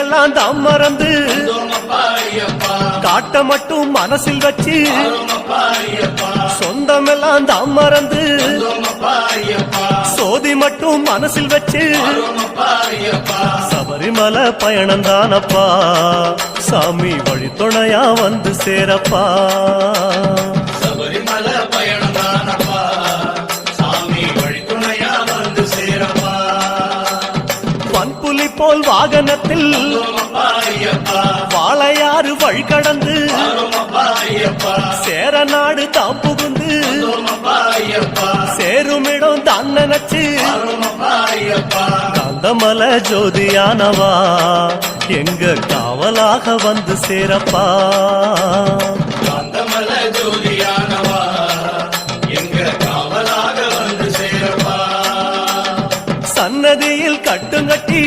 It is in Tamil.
சொந்தமெல்லாம் தான் மறந்து காட்ட மட்டும் மனசில் வச்சு சொந்தமெல்லாம் தான் மறந்து சோதி மட்டும் மனசில் வச்சு சபரிமலை பயணம் தானப்பா சாமி வழி துணையா வந்து சேரப்பா சபரிமலை பயணம் தானப்பா சாமி வழி துணையா வந்து சேரப்பா பன்புலி போல் வாகனத்தில் வாழையாறு வழி கடந்து சேர நாடு தாம் புகுந்து சேருமிடம் தான் நினைச்சு காந்தமலை ஜோதியானவா எங்க காவலாக வந்து சேரப்பா காந்தமலை ஜோதியானவா எங்க காவலாக வந்து சேரப்பா சன்னதியில் கட்டுங்கட்டி